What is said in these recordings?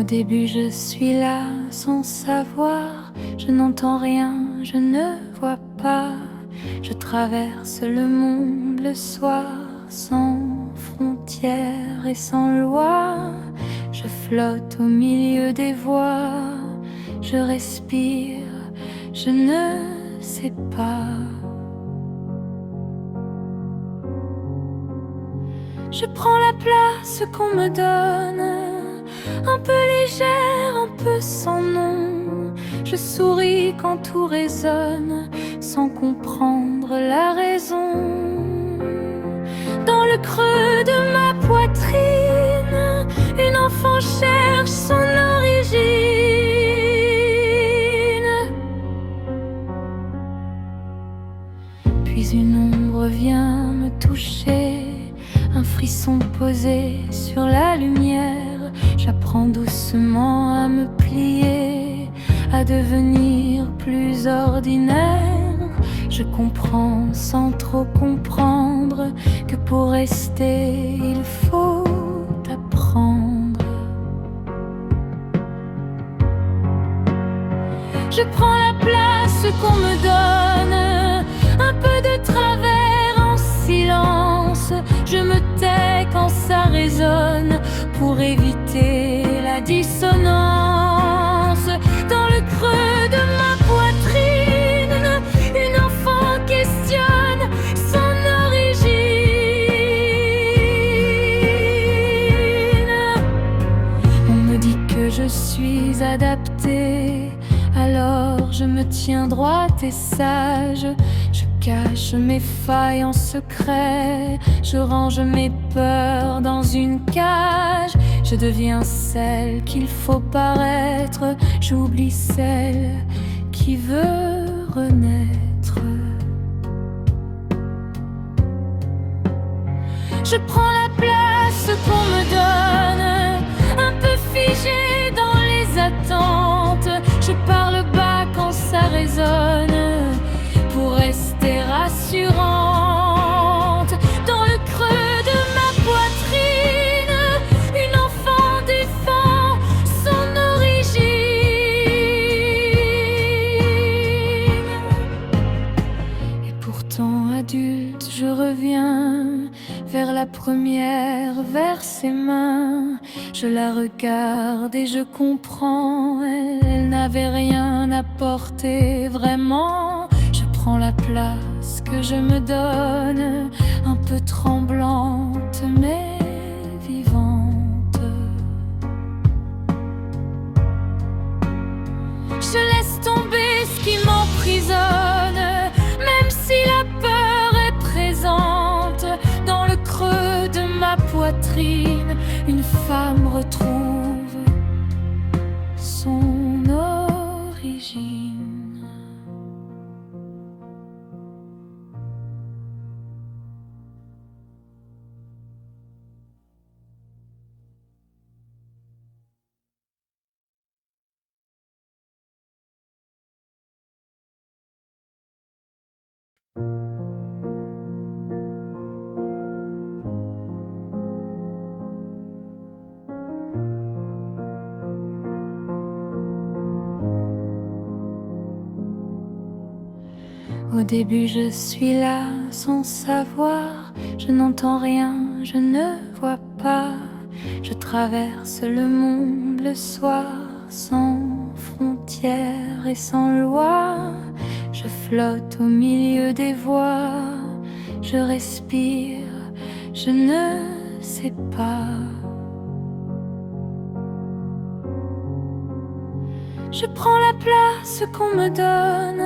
début je suis là sans savoir, je n'entends rien, je ne vois pas. Je traverse le monde le soir, sans frontières et sans loi. Je flotte au milieu des voix, je respire, je ne sais pas. Je prends la place qu'on me donne, un peu légère, un peu sans nom. Je souris quand tout résonne, sans comprendre la raison. Dans le creux de ma poitrine, une enfant cherche son origine. Puis une ombre vient me toucher, un frisson posé sur la lumière. J'apprends doucement à me plier, à devenir plus ordinaire. Je comprends sans trop comprendre que pour rester il faut apprendre. Je prends la place qu'on me donne, un peu de travers en silence. Je me tais quand ça résonne pour éviter la dissonance. Dans le creux de ma poitrine, une enfant questionne son origine. On me dit que je suis adaptée, alors je me tiens droite et sage. Je cache mes failles en secret, je range mes peurs dans une cage. Je deviens celle qu'il faut paraître, j'oublie celle qui veut renaître. Je prends la place qu'on me donne, un peu figée dans les attentes. Je parle bas quand ça résonne, pour rester rassurante. Dans le creux de ma poitrine, une enfant défend son origine. Et pourtant adulte, je reviens vers la première, vers ses mains. Je la regarde et je comprends, elle n'avait rien apporté vraiment. Je prends la place que je me donne, un peu tremblante mais vivante. Je laisse tomber ce qui m'emprisonne, même si la peur est présente. Dans le creux de ma poitrine, une femme retrouve son origine. Au début je suis là sans savoir, je n'entends rien, je ne vois pas. Je traverse le monde le soir, sans frontières et sans loi. Je flotte au milieu des voix, je respire, je ne sais pas. Je prends la place qu'on me donne,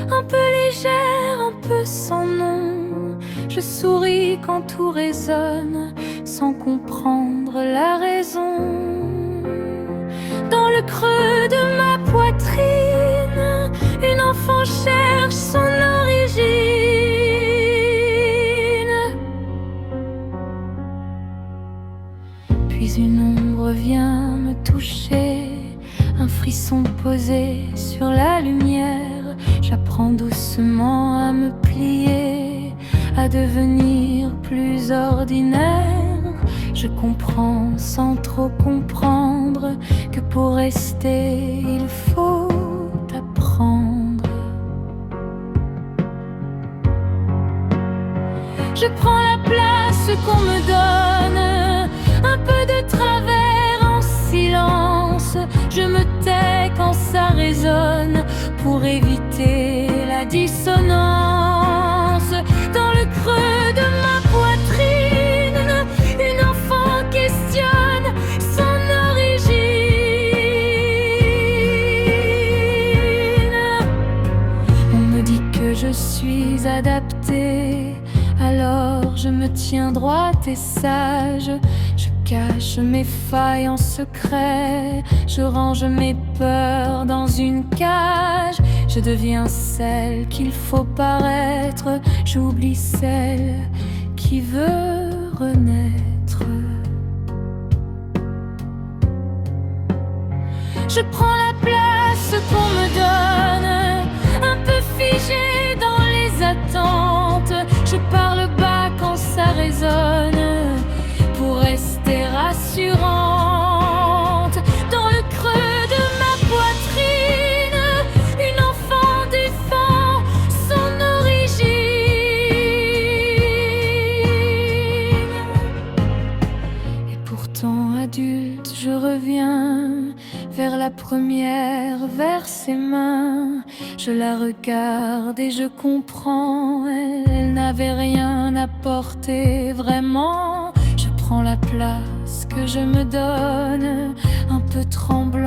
un peu légère, un peu sans nom. Je souris quand tout résonne, sans comprendre la raison. Dans le creux de ma poitrine, une enfant cherche son origine. Puis une ombre vient me toucher, un frisson posé sur la lumière. J'apprends doucement à me plier, à devenir plus ordinaire. Je comprends sans trop comprendre Pour rester, il faut apprendre. Je prends la place qu'on me donne, un peu de travers en silence. Je me tais quand ça résonne pour éviter la dissonance. Dans le creux de ma poitrine, une enfant questionne son origine. On me dit que je suis adaptée, alors je me tiens droite et sage. Je cache mes failles en secret, je range mes peurs dans une cage. Je deviens celle qu'il faut paraître, j'oublie celle qui veut renaître. Je prends la place qu'on me donne, un peu figée dans les attentes. Je parle bas quand ça résonne, pour rester rassurante. Dans le creux de ma poitrine, une enfant défend son origine. Et pourtant adulte, je reviens vers la première, vers ses mains. Je la regarde et je comprends, elle n'avait rien apporté vraiment. Je prends la place que je me donne, un peu tremblante.